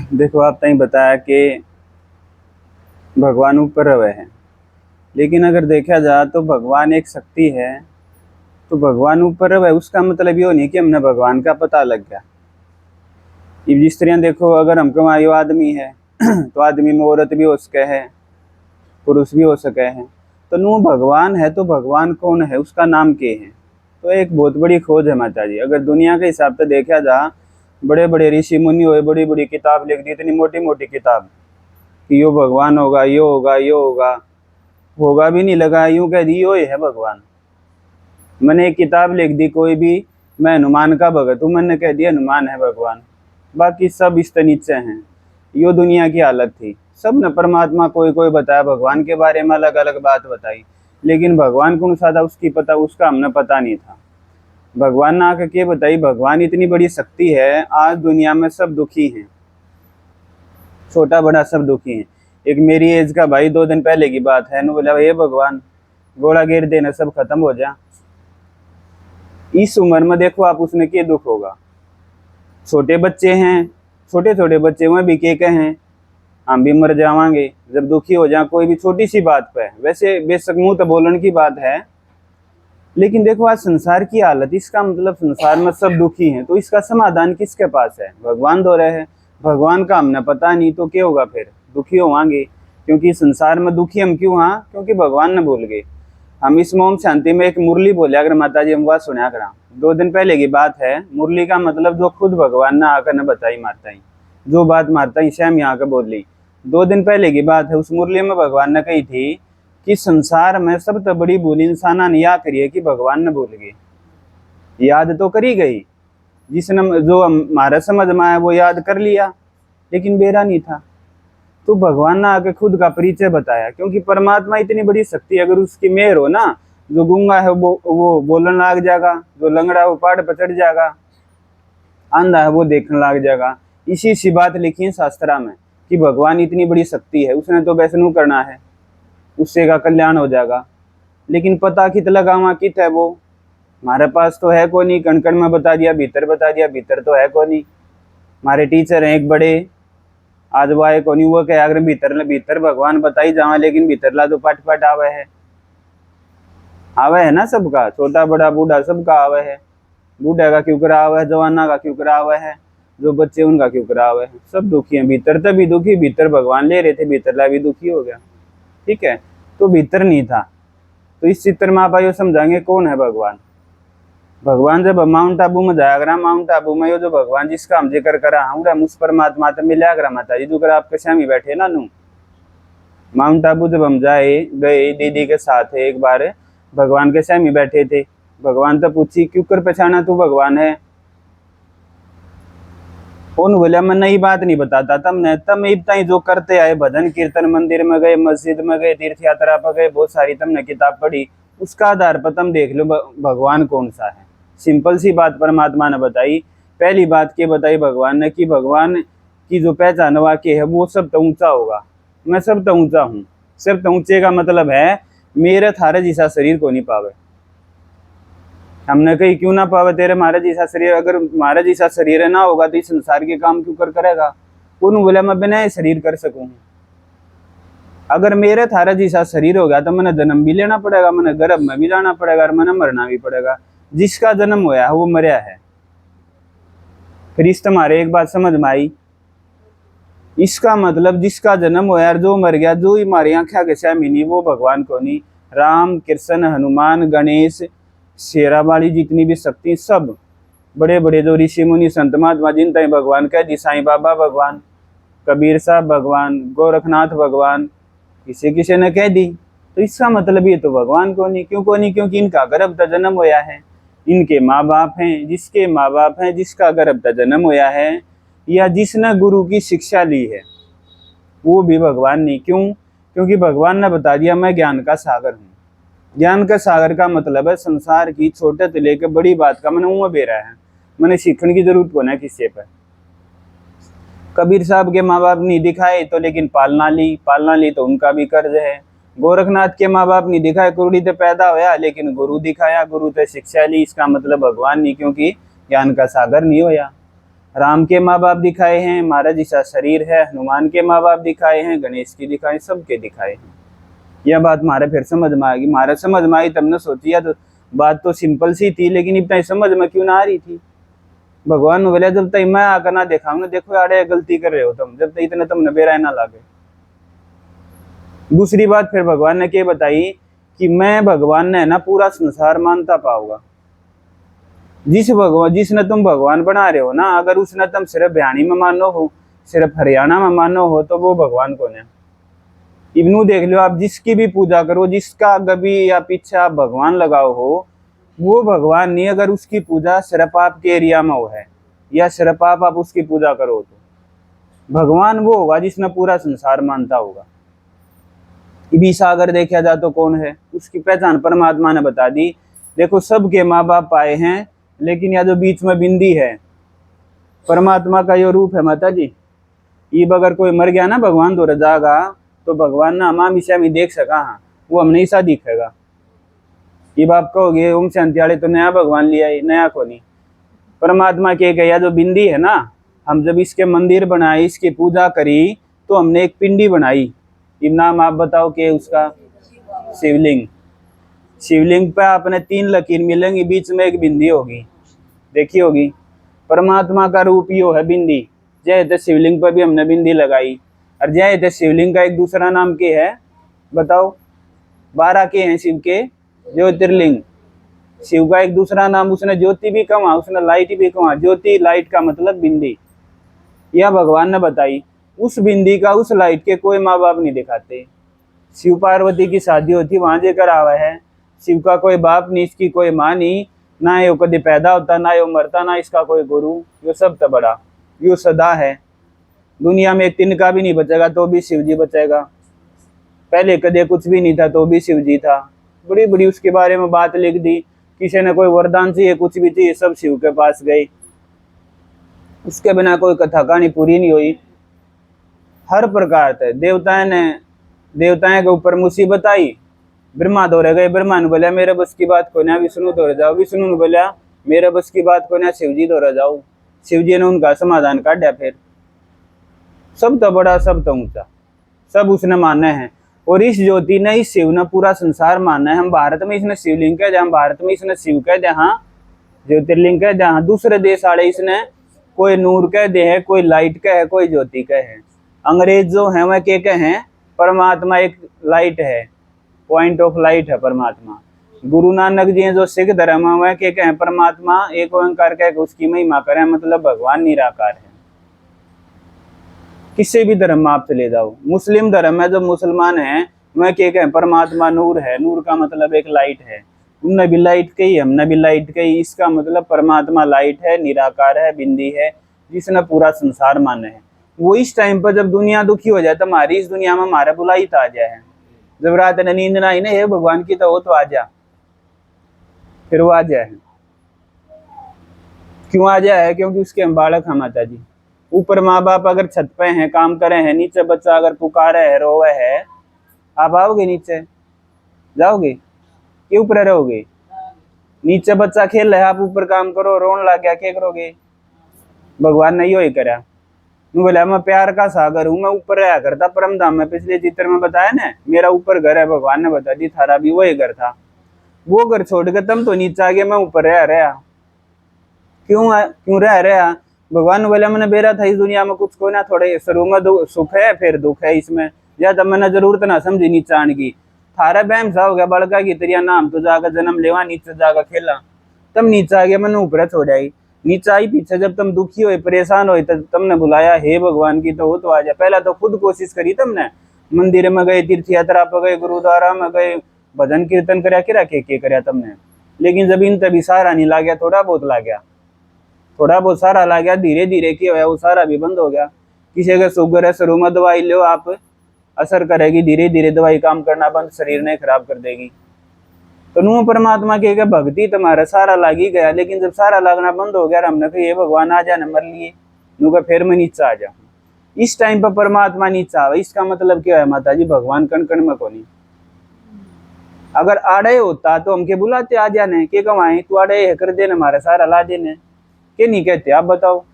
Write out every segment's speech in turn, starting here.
देखो, आप तई बताया कि भगवान ऊपर रहे हैं, लेकिन अगर देखा जाए तो भगवान एक शक्ति है। तो भगवान ऊपर रहे उसका मतलब ये नहीं कि हमने भगवान का पता लग गया। अब जिस तरह देखो, अगर हमको वहाँ यो आदमी है तो आदमी में औरत भी हो सके है, पुरुष भी हो सके हैं। तो नू भगवान है तो भगवान कौन है, उसका नाम क्या है? तो एक बहुत बड़ी खोज है माता जी। अगर दुनिया के हिसाब से देखा जा, बड़े बड़े ऋषि मुनि हुए, बड़ी बड़ी किताब लिख दी, इतनी मोटी मोटी किताब कि यो भगवान होगा, यो होगा, यो होगा। होगा भी नहीं लगा, यूं कह दी यो ही है भगवान। मैंने एक किताब लिख दी कोई भी, मैं हनुमान का भगत हूँ, मैंने कह दिया हनुमान है भगवान। बाकी सब इस नीचे हैं। यो दुनिया की हालत थी। सब ने परमात्मा कोई कोई बताया, भगवान के बारे में अलग अलग बात बताई, लेकिन भगवान कौन सा था उसकी पता, उसका हमने पता नहीं था। भगवान ने आके के बताई, भगवान इतनी बड़ी शक्ति है, आज दुनिया में सब दुखी हैं, छोटा बड़ा सब दुखी हैं। एक मेरी एज का भाई 2 दिन पहले की बात है, बोला ये भगवान गोला गिर देना सब खत्म हो जा। इस उम्र में देखो आप, उसमें क्या दुख होगा। छोटे बच्चे हैं, छोटे छोटे बच्चे वह भी के हैं हम भी मर जावांगे जब दुखी हो जाए कोई भी छोटी सी बात पे। वैसे बेशक मुंह तो बोलने की बात है, लेकिन देखो आज संसार की हालत, इसका मतलब संसार में सब दुखी हैं, तो इसका समाधान किसके पास है? भगवान दो रहे हैं। भगवान का हमने पता नहीं तो क्या होगा, फिर दुखी होवांगे। क्योंकि संसार में दुखी हम क्यों? हाँ, क्योंकि भगवान ने भूल गए। हम इस मोम शांति में एक मुरली बोलिया अगर माता जी, हम वह सुना करा। 2 दिन पहले की बात है। मुरली का मतलब जो खुद भगवान ने आकर न बताई मारता ही, जो बात मारता ही से हम यहाँ का बोल ली। 2 दिन पहले की बात है। उस मुरली में भगवान ने कही थी कि संसार में सबसे बड़ी भूल इंसाना ने या करी है कि भगवान ने भूल गए। याद तो करी गई, जिसने जो हमारा समझ में आया वो याद कर लिया, लेकिन बेरा नहीं था। तो भगवान ने आके खुद का परिचय बताया, क्योंकि परमात्मा इतनी बड़ी शक्ति, अगर उसकी मेहर हो ना, जो गूंगा है वो बोलने लग जाएगा, जो लंगड़ा है वो पहाड़ पर चढ़ जाएगा, अंधा है वो देखने लग जाएगा। इसी सी बात लिखी है शास्त्रा में कि भगवान इतनी बड़ी शक्ति है, उसने तो वैष्णु करना है, उससे का कल्याण हो जाएगा। लेकिन पता कित लगावा कित है वो, हमारे पास तो है को नहीं। कण कण में बता दिया, भीतर बता दिया, भीतर तो है को नहीं। हमारे टीचर हैं एक बड़े, आज वो आए को नहीं, वो क्या अगर भीतर भीतर भगवान बताई जावा, लेकिन भीतर ला तो पट पट आवे है ना सबका, छोटा बड़ा बूढ़ा सबका आवे है। बूढ़ा का क्यों करा आवे है, जवाना का क्यों करा आवे है, जो बच्चे उनका क्यों करा आवे है। सब दुखी हैं, भीतर तभी दुखी, भीतर भगवान ले रहे थे, भीतर ला भी दुखी हो गया। ठीक है, तो भीतर नहीं था। तो इस चित्र में आप आइयो समझाएंगे कौन है भगवान। भगवान जब माउंट आबू में जाया करा, माउंट आबू में यो जो भगवान जिसका हम जिक्र करा हम उस परमात्मा तो मिला करा माता जी, जो कर आपके सामने बैठे ना नू। माउंट आबू जब हम गए दीदी के साथ एक बार, भगवान के सामने बैठे थे। भगवान तो पूछी क्यों कर पहचाना तू भगवान है? उन बोला मैं नई बात नहीं बताता तमने, तम इतना ही जो करते आए, भजन कीर्तन, मंदिर में गए, मस्जिद में गए, तीर्थ यात्रा पर गए, बहुत सारी तुमने किताब पढ़ी, उसका आधार पर तुम देख लो भगवान कौन सा है। सिंपल सी बात परमात्मा ने बताई। पहली बात क्या बताई भगवान ने कि भगवान की जो पहचान वाक्य है वो सब तो ऊंचा होगा। मैं सब तो ऊंचा हूँ। सब तो ऊंचे का मतलब है मेरे थारे जैसा शरीर को नहीं पावे। हमने कही क्यों ना पावे तेरे मारे जैसा शरीर, अगर मारे जैसा शरीर ना होगा तो इस संसार के काम क्यों करेगा? उन्होंने बोला मैं बिना शरीर कर सकूं। अगर मेरे थारा जैसा शरीर हो गया तो मैंने जन्म भी लेना पड़ेगा, मैंने गर्भ में भी जाना पड़ेगा और मैंने मरना भी पड़ेगा। जिसका जन्म होया है वो मरया है। फिर इस तुम्हारे एक बात समझ में आई, इसका मतलब जिसका जन्म होया और जो मर गया, जो ही हमारी आंखें के सामने वो भगवान को नहीं। राम, कृष्ण, हनुमान, गणेश, शेरा वाली जितनी भी शक्ति, सब बड़े बड़े जो ऋषि मुनि संत महात्मा जिन तय भगवान कह दी, साईं बाबा भगवान, कबीर साहब भगवान, गोरखनाथ भगवान, किसी किसी ने कह दी। तो इसका मतलब ये तो भगवान को नहीं। क्यों को नहीं? क्योंकि इनका गर्भ का जन्म होया है, इनके माँ बाप हैं, जिसके माँ बाप हैं, जिसका गर्भ का जन्म होया है, या जिसने गुरु की शिक्षा ली है, वो भी भगवान नहीं। क्यों? क्योंकि भगवान ने बता दिया मैं ज्ञान का सागर हूँ। ज्ञान का सागर का मतलब है संसार की छोटे से लेकर बड़ी बात का मैंने मुँह बेरा है, मैंने सीखने की जरूरत को ना किसी पर। कबीर साहब के माँ बाप नहीं दिखाए तो लेकिन पालना ली तो उनका भी कर्ज है। गोरखनाथ के माँ बाप नहीं दिखाए, कुरुड़ी तो पैदा होया, लेकिन गुरु दिखाया, गुरु तो शिक्षा ली, इसका मतलब भगवान नहीं। क्योंकि ज्ञान का सागर नहीं होया। राम के माँ बाप दिखाए हैं, महाराज जैसा शरीर है, हनुमान के माँ बाप दिखाए हैं, गणेश के दिखाए, सबके दिखाए हैं। यह बात हमारे फिर समझ में आ गई। हमारे समझ में आई तब ने सोची तो बात तो सिंपल सी थी, लेकिन इतना समझ में क्यों ना आ रही थी। भगवान ने बोला जब तक मैं आकर ना देखा ना, देखो यार गलती कर रहे हो तुम, जब तक इतने तुमने बेरा ना लागे। दूसरी बात फिर भगवान ने क्या बताई कि मैं भगवान ने ना पूरा संसार मानता पाऊंगा। जिसने तुम भगवान बना रहे हो ना, अगर उसने तुम सिर्फ बिहानी में मानो हो, सिर्फ हरियाणा में मानो हो, तो वो भगवान कौन है। इब्नू देख लो आप, जिसकी भी पूजा करो, जिसका गभी या पीछे आप भगवान लगाओ हो, वो भगवान नहीं अगर उसकी पूजा सिर्फ आपके एरिया में हो है, या सिर्फ आप उसकी पूजा करो। तो भगवान वो होगा जिसने पूरा संसार मानता होगा। ईसा अगर देखा जाए तो कौन है, उसकी पहचान परमात्मा ने बता दी। देखो सबके माँ बाप आए हैं, लेकिन यह जो बीच में बिंदी है, परमात्मा का यो रूप है माता जी। ये अगर कोई मर गया ना, भगवान तो रजागा, तो भगवान ना हमाम ईसा में देख सका, हाँ वो हमने ईसा दिखेगा। ये बाप कहोगे ओम शांति वाले तो नया भगवान लिया है, नया को नहीं। परमात्मा के गया जो बिंदी है ना, हम जब इसके मंदिर बनाए, इसकी पूजा करी, तो हमने एक पिंडी बनाई। ये नाम आप बताओ के उसका, शिवलिंग। शिवलिंग पे आपने 3 लकीर मिलेंगी, बीच में एक बिंदी होगी, देखी होगी। परमात्मा का रूप यो है बिंदी। जय थे शिवलिंग पर भी हमने बिंदी लगाई। और जय थे शिवलिंग का एक दूसरा नाम के है, बताओ। 12 के हैं शिव के ज्योतिर्लिंग। शिव का एक दूसरा नाम, उसने ज्योति भी कहा, उसने लाइट भी कहा। ज्योति लाइट का मतलब बिंदी, यह भगवान ने बताई। उस बिंदी का, उस लाइट के कोई माँ बाप नहीं दिखाते। शिव पार्वती की शादी होती वहां जेकर आवा है। शिव का कोई बाप नहीं, इसकी कोई माँ नहीं, ना यो कभी पैदा होता, ना यो मरता, ना इसका कोई गुरु। यो सब तो बड़ा, यो सदा है। दुनिया में एक तिनका भी नहीं बचेगा तो भी शिव जी बचेगा। पहले कदे कुछ भी नहीं था तो भी शिव जी था। बड़ी बड़ी उसके बारे में बात लिख दी। किसी ने कोई वरदान चाहिए, कुछ भी चाहिए, सब शिव के पास गए। उसके बिना कोई कथा कहानी पूरी नहीं हुई। हर प्रकार से देवताएं के ऊपर मुसीबत आई, ब्रह्मा दौरे गए। ब्रह्मा ने बोला मेरे बस की बात को ना, विष्णु दौरे जाओ। विष्णु ने बोला मेरे बस की बात को ना, शिव जी दौरे जाओ। शिव जी ने उनका समाधान काटा। फिर सब तो बड़ा, सब तो ऊंचा, सब उसने माना है। और इस ज्योति ने, इस शिव ने पूरा संसार माना है। हम भारत में इसने शिवलिंग कह दिया, हम भारत में इसने शिव कह दिया, हाँ ज्योतिर्लिंग कह दिया। हाँ दूसरे देश वाले इसने कोई नूर कह दे है, कोई लाइट कह है, कोई ज्योति कह है। अंग्रेज जो है वह क्या कहे हैं, परमात्मा एक लाइट है, पॉइंट ऑफ लाइट है परमात्मा। गुरु नानक जी जो सिख धर्म है वह क्या कहे, परमात्मा एक ओंकार कह, उसकी महिमा करें, मतलब भगवान निराकार है। किसी भी धर्म में आप चले जाओ, मुस्लिम धर्म में जो मुसलमान है वह क्या कहे, परमात्मा नूर है। नूर का मतलब एक लाइट है। उनने भी लाइट कही, हमने भी लाइट कही। इसका मतलब परमात्मा लाइट है, निराकार है, बिंदी है, जिसने पूरा संसार माने है। वो इस टाइम पर जब दुनिया दुखी हो जाए तो हमारी इस दुनिया में हमारा बुलाई तो आ जाए है। जब रात ने नींद ना आई ना, हे भगवान की तो वो तो आ जा, फिर वो आ जाए। क्यों आ जाए, क्योंकि उसके हम बालक हैं माता जी। ऊपर माँ बाप अगर छत पे हैं, काम करे हैं, नीचे बच्चा अगर पुकारे है, रोवे है, आप आओगे नीचे, जाओगे कि ऊपर रहोगे। नीचे बच्चा खेल रहा है, आप ऊपर काम करो, रोन लग गया, क्या करोगे। भगवान ने यो ही करा। बोला मैं प्यार का सागर हूँ, मैं ऊपर रहा करता परम धाम में। पिछले चित्र में बताया ना, मेरा ऊपर घर है। भगवान ने बता दी थारा भी वही घर था। वो घर छोड़ के तुम तो नीचे आ गए, मैं ऊपर रहा। क्यों रहा। भगवान ने बोला मैंने बेरा था इस दुनिया में कुछ को ना, थोड़े शुरू में सुख है, फिर दुख है इसमें, या तब मैंने जरूरत ना समझी नीचे आने की। थारा बैम सा हो गया बड़का की तेरिया नाम तो जाकर जन्म लेवा, नीचे जाकर खेला, तब नीचे आ गया, मैंने ऊपर छोड़ आई। नीचे आई पीछे जब तुम दुखी हो, परेशान हो, तब तुमने बुलाया हे भगवान की तो वो तो आ जाए। पहला तो खुद कोशिश करी तुमने, मंदिर में गए, तीर्थ यात्रा पर गए, गुरुद्वारा में गए, भजन कीर्तन कराया, के कराया तुमने। लेकिन जब इन तभी सारा नहीं ला गया, थोड़ा बहुत ला गया, थोड़ा बहुत सारा ला गया, धीरे धीरे क्या हुआ, वो सारा भी बंद हो गया। किसी अगर शुगर है, शुरू में दवाई लो आप, असर करेगी, धीरे धीरे दवाई काम करना बंद, शरीर ने खराब कर देगी। तो नू परमात्मा के भक्ति तुम्हारा सारा लाग ही गया। लेकिन जब सारा लागना बंद हो गया, हमने कहा ये भगवान आ जाने मर लिए, नू का फिर मैं नीचे आ जाऊँ। इस टाइम पर परमात्मा नीचे आवे, इसका मतलब क्या है माता जी, भगवान कण कण में कोनी। अगर आड़े होता तो हमके बुलाते आ जाने, के कमाए तू आड़े कर देने, हमारा सारा ला देने। कि नहीं कहते आप बताओ।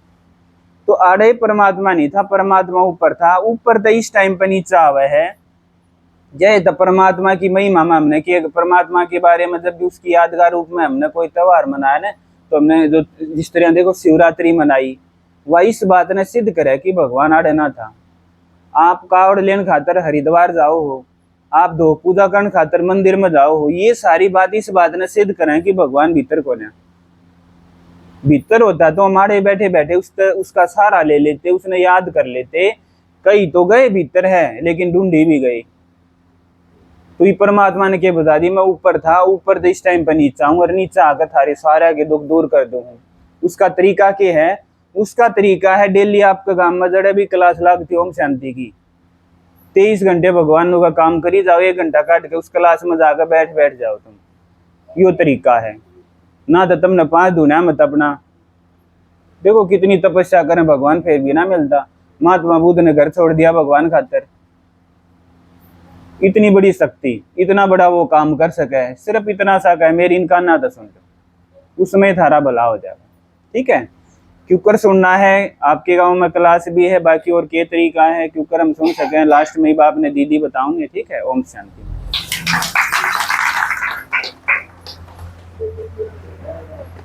तो आड़े परमात्मा नहीं था, परमात्मा ऊपर था, ऊपर तो इस टाइम पर नीचे आवे है। जय तो परमात्मा की महिमा में हमने कि परमात्मा के बारे में जब भी उसकी यादगार रूप में हमने कोई त्योहार मनाया ना, तो हमने जो जिस तरह देखो शिवरात्रि मनाई, वह इस बात ने सिद्ध करे कि भगवान आड़े ना था। आप कावड़ लेन खातर हरिद्वार जाओ हो, आप दो पूजा करण खातर मंदिर में जाओ हो, ये सारी बात इस बात ने सिद्ध करें कि भगवान भीतर को है। भीतर होता तो हमारे बैठे बैठे उसका सहारा ले लेते, उसने याद कर लेते। कई तो गए भीतर है लेकिन ढूंढी भी गई। तो ये परमात्मा ने क्या बता दी, मैं ऊपर था, ऊपर तो इस टाइम पर नीचा हूँ और नीचा आकर थारे सारे के दुख दूर कर दूँ। उसका तरीका क्या है? उसका तरीका है डेली आपका गांव में जड़े भी क्लास लगती ओम शांति की, 23 घंटे भगवान का काम करी जाओ, 1 घंटा काट के उस क्लास में जाकर बैठ जाओ तुम। यो तरीका है ना, तो तुमने 5 दूना मत अपना। देखो कितनी तपस्या करें भगवान फिर भी ना मिलता। महात्मा बुद्ध ने घर छोड़ दिया भगवान खातर। इतनी बड़ी शक्ति, इतना बड़ा वो काम कर सके, सिर्फ इतना सा कहे मेरी इनका ना तो सुन लो, उसमें थारा भला हो जाएगा। ठीक है, क्योंकर सुनना है। आपके गांव में क्लास भी है, बाकी और क्या तरीका है क्योंकर हम सुन सकें। लास्ट में ही बाप ने दीदी बताऊंगे। ठीक है, ओम शांति।